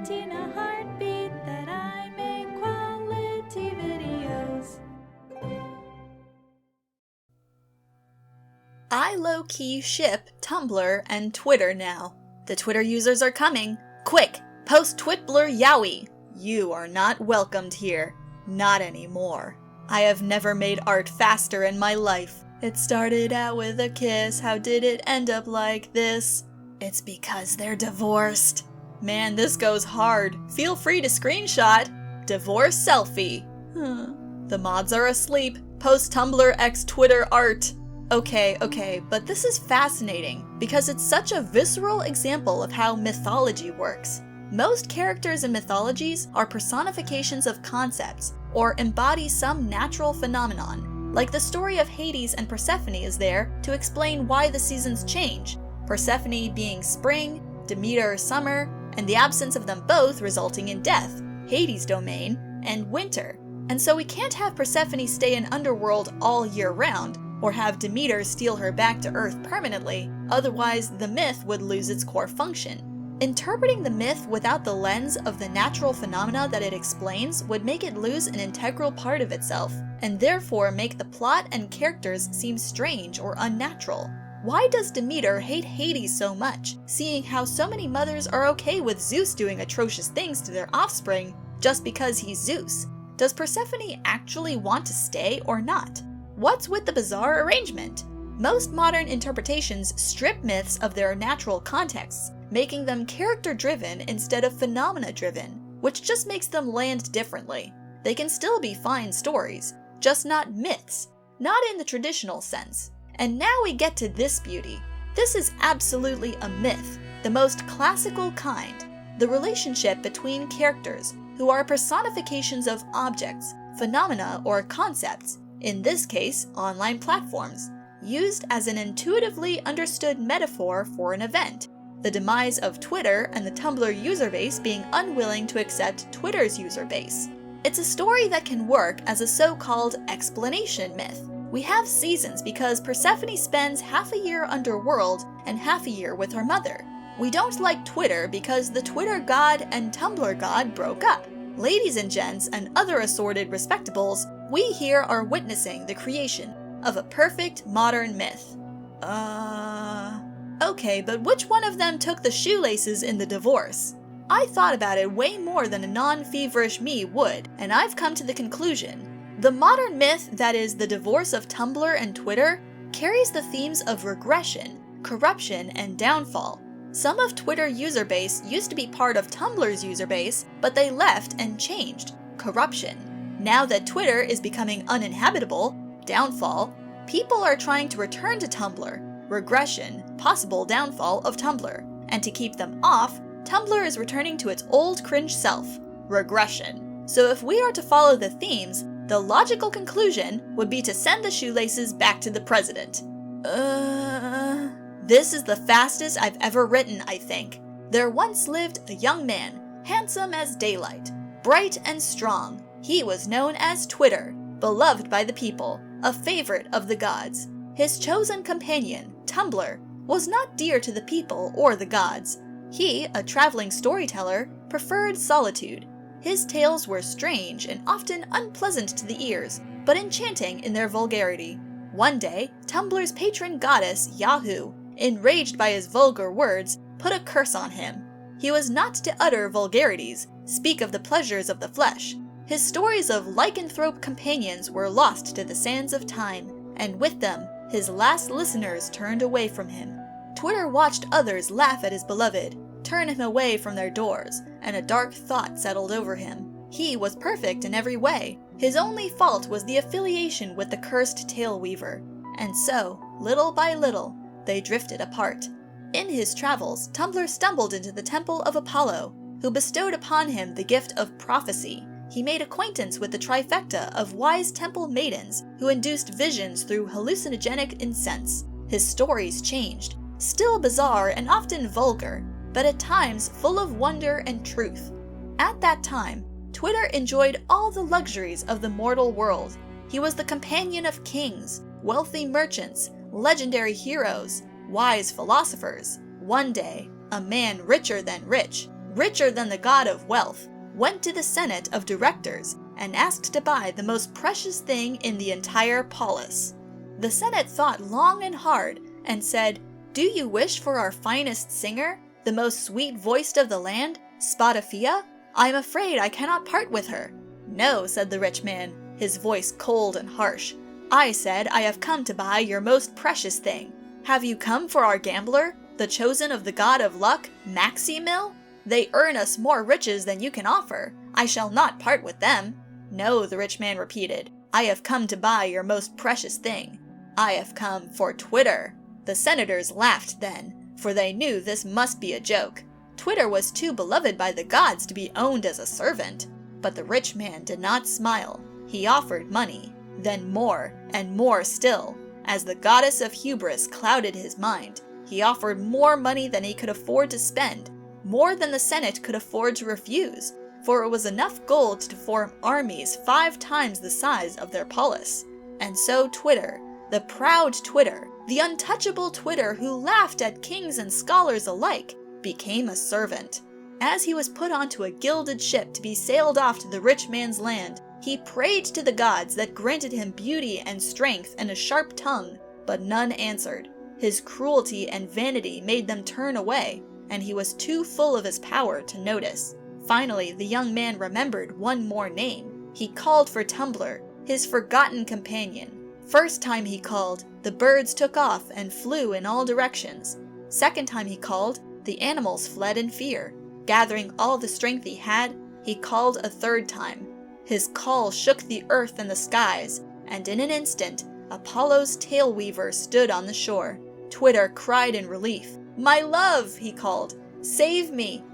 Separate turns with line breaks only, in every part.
Bettina heartbeat that I make quality videos.
I low-key ship Tumblr and Twitter now. The Twitter users are coming. Quick, post Twitblr yowie. You are not welcomed here. Not anymore. I have never made art faster in my life. It started out with a kiss, how did it end up like this? It's because they're divorced. Man, this goes hard. Feel free to screenshot. Divorce selfie. The mods are asleep. Post Tumblr x Twitter art. Okay, but this is fascinating because it's such a visceral example of how mythology works. Most characters in mythologies are personifications of concepts or embody some natural phenomenon. Like the story of Hades and Persephone is there to explain why the seasons change, Persephone being spring, Demeter summer, and the absence of them both resulting in death, Hades' domain, and winter. And so we can't have Persephone stay in Underworld all year round, or have Demeter steal her back to Earth permanently, otherwise the myth would lose its core function. Interpreting the myth without the lens of the natural phenomena that it explains would make it lose an integral part of itself, and therefore make the plot and characters seem strange or unnatural. Why does Demeter hate Hades so much, seeing how so many mothers are okay with Zeus doing atrocious things to their offspring just because he's Zeus? Does Persephone actually want to stay or not? What's with the bizarre arrangement? Most modern interpretations strip myths of their natural contexts, making them character-driven instead of phenomena-driven, which just makes them land differently. They can still be fine stories, just not myths, not in the traditional sense. And now we get to this beauty. This is absolutely a myth, the most classical kind. The relationship between characters who are personifications of objects, phenomena, or concepts, in this case, online platforms, used as an intuitively understood metaphor for an event. The demise of Twitter and the Tumblr user base being unwilling to accept Twitter's user base. It's a story that can work as a so-called explanation myth. We have seasons because Persephone spends half a year underworld and half a year with her mother. We don't like Twitter because the Twitter god and Tumblr god broke up. Ladies and gents and other assorted respectables, we here are witnessing the creation of a perfect modern myth. Okay, but which one of them took the shoelaces in the divorce? I thought about it way more than a non-feverish me would, and I've come to the conclusion. The modern myth that is the divorce of Tumblr and Twitter carries the themes of regression, corruption, and downfall. Some of Twitter's user base used to be part of Tumblr's user base, but they left and changed. Corruption. Now that Twitter is becoming uninhabitable, downfall, people are trying to return to Tumblr. Regression, possible downfall of Tumblr. And to keep them off, Tumblr is returning to its old cringe self. Regression. So if we are to follow the themes, the logical conclusion would be to send the shoelaces back to the president. This is the fastest I've ever written, I think. There once lived a young man, handsome as daylight, bright and strong. He was known as Twitter, beloved by the people, a favorite of the gods. His chosen companion, Tumblr, was not dear to the people or the gods. He, a traveling storyteller, preferred solitude. His tales were strange and often unpleasant to the ears, but enchanting in their vulgarity. One day, Tumblr's patron goddess, Yahoo, enraged by his vulgar words, put a curse on him. He was not to utter vulgarities, speak of the pleasures of the flesh. His stories of lycanthrope companions were lost to the sands of time, and with them, his last listeners turned away from him. Twitter watched others laugh at his beloved, turn him away from their doors, and a dark thought settled over him. He was perfect in every way. His only fault was the affiliation with the cursed tale-weaver. And so, little by little, they drifted apart. In his travels, Tumblr stumbled into the temple of Apollo, who bestowed upon him the gift of prophecy. He made acquaintance with the trifecta of wise temple maidens who induced visions through hallucinogenic incense. His stories changed, still bizarre and often vulgar, but at times full of wonder and truth. At that time, Twitter enjoyed all the luxuries of the mortal world. He was the companion of kings, wealthy merchants, legendary heroes, wise philosophers. One day, a man richer than rich, richer than the god of wealth, went to the Senate of Directors and asked to buy the most precious thing in the entire polis. The Senate thought long and hard and said, "Do you wish for our finest singer, the most sweet-voiced of the land, Spadafia? I'm afraid I cannot part with her." "No," said the rich man, his voice cold and harsh. "I said I have come to buy your most precious thing. Have you come for our gambler, the chosen of the god of luck, Maximil? They earn us more riches than you can offer. I shall not part with them." "No," the rich man repeated. "I have come to buy your most precious thing. I have come for Twitter." The senators laughed then, for they knew this must be a joke. Twitter was too beloved by the gods to be owned as a servant. But the rich man did not smile. He offered money, then more, and more still. As the goddess of hubris clouded his mind, he offered more money than he could afford to spend, more than the Senate could afford to refuse, for it was enough gold to form armies 5 times the size of their polis. And so Twitter, the proud Twitter, the untouchable Twitter who laughed at kings and scholars alike, became a servant. As he was put onto a gilded ship to be sailed off to the rich man's land, he prayed to the gods that granted him beauty and strength and a sharp tongue, but none answered. His cruelty and vanity made them turn away, and he was too full of his power to notice. Finally, the young man remembered one more name. He called for Tumblr, his forgotten companion. First time he called, the birds took off and flew in all directions. Second time he called, the animals fled in fear. Gathering all the strength he had, he called a third time. His call shook the earth and the skies, and in an instant, Apollo's tail weaver stood on the shore. Twitter cried in relief. "My love," he called, save me,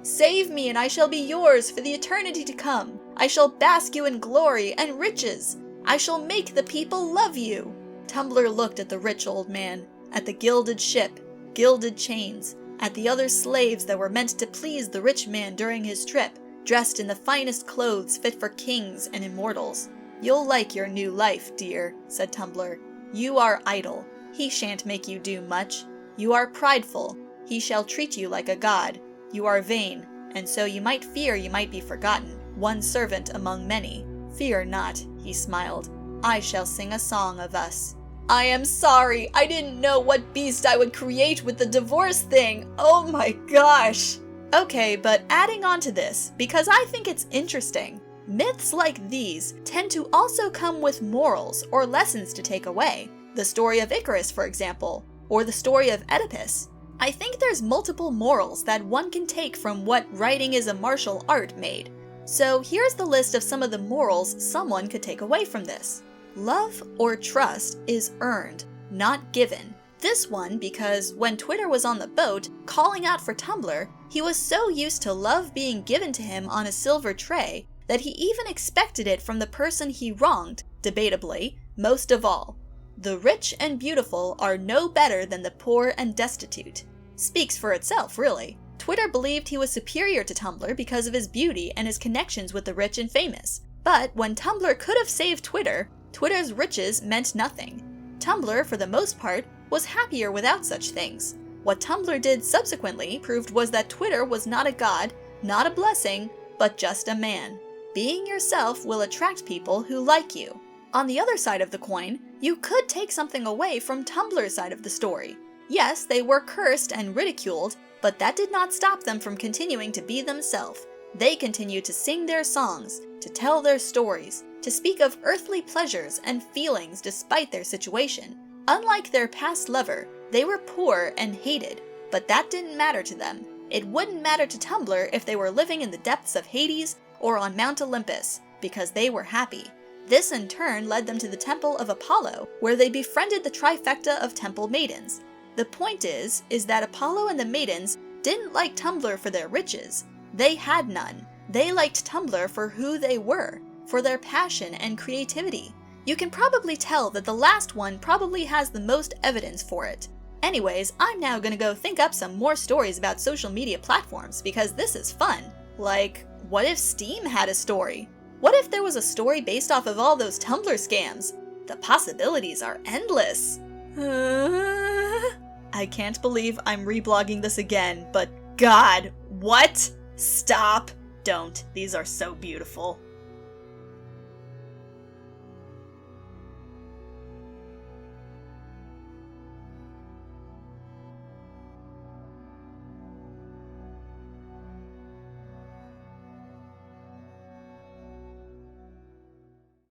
and I shall be yours for the eternity to come. I shall bask you in glory and riches. I shall make the people love you." Tumblr looked at the rich old man, at the gilded ship, gilded chains, at the other slaves that were meant to please the rich man during his trip, dressed in the finest clothes fit for kings and immortals. "You'll like your new life, dear," said Tumblr. "You are idle. He shan't make you do much. You are prideful. He shall treat you like a god. You are vain, and so you might fear you might be forgotten, one servant among many. Fear not," he smiled. "I shall sing a song of us." "I am sorry. I didn't know what beast I would create with the divorce thing. Oh my gosh." Okay, but adding on to this, because I think it's interesting, myths like these tend to also come with morals or lessons to take away. The story of Icarus, for example, or the story of Oedipus. I think there's multiple morals that one can take from what writing is a martial art made. So here's the list of some of the morals someone could take away from this. Love or trust is earned, not given. This one because when Twitter was on the boat, calling out for Tumblr, he was so used to love being given to him on a silver tray that he even expected it from the person he wronged, debatably, most of all. The rich and beautiful are no better than the poor and destitute. Speaks for itself, really. Twitter believed he was superior to Tumblr because of his beauty and his connections with the rich and famous. But when Tumblr could have saved Twitter, Twitter's riches meant nothing. Tumblr, for the most part, was happier without such things. What Tumblr did subsequently proved was that Twitter was not a god, not a blessing, but just a man. Being yourself will attract people who like you. On the other side of the coin, you could take something away from Tumblr's side of the story. Yes, they were cursed and ridiculed, but that did not stop them from continuing to be themselves. They continued to sing their songs, to tell their stories, to speak of earthly pleasures and feelings despite their situation. Unlike their past lover, they were poor and hated, but that didn't matter to them. It wouldn't matter to Tumblr if they were living in the depths of Hades or on Mount Olympus, because they were happy. This in turn led them to the Temple of Apollo, where they befriended the trifecta of temple maidens. The point is that Apollo and the maidens didn't like Tumblr for their riches. They had none. They liked Tumblr for who they were, for their passion and creativity. You can probably tell that the last one probably has the most evidence for it. Anyways, I'm now gonna go think up some more stories about social media platforms because this is fun. Like, what if Steam had a story? What if there was a story based off of all those Tumblr scams? The possibilities are endless. I can't believe I'm reblogging this again, but God, what? Stop! Don't. These are so beautiful.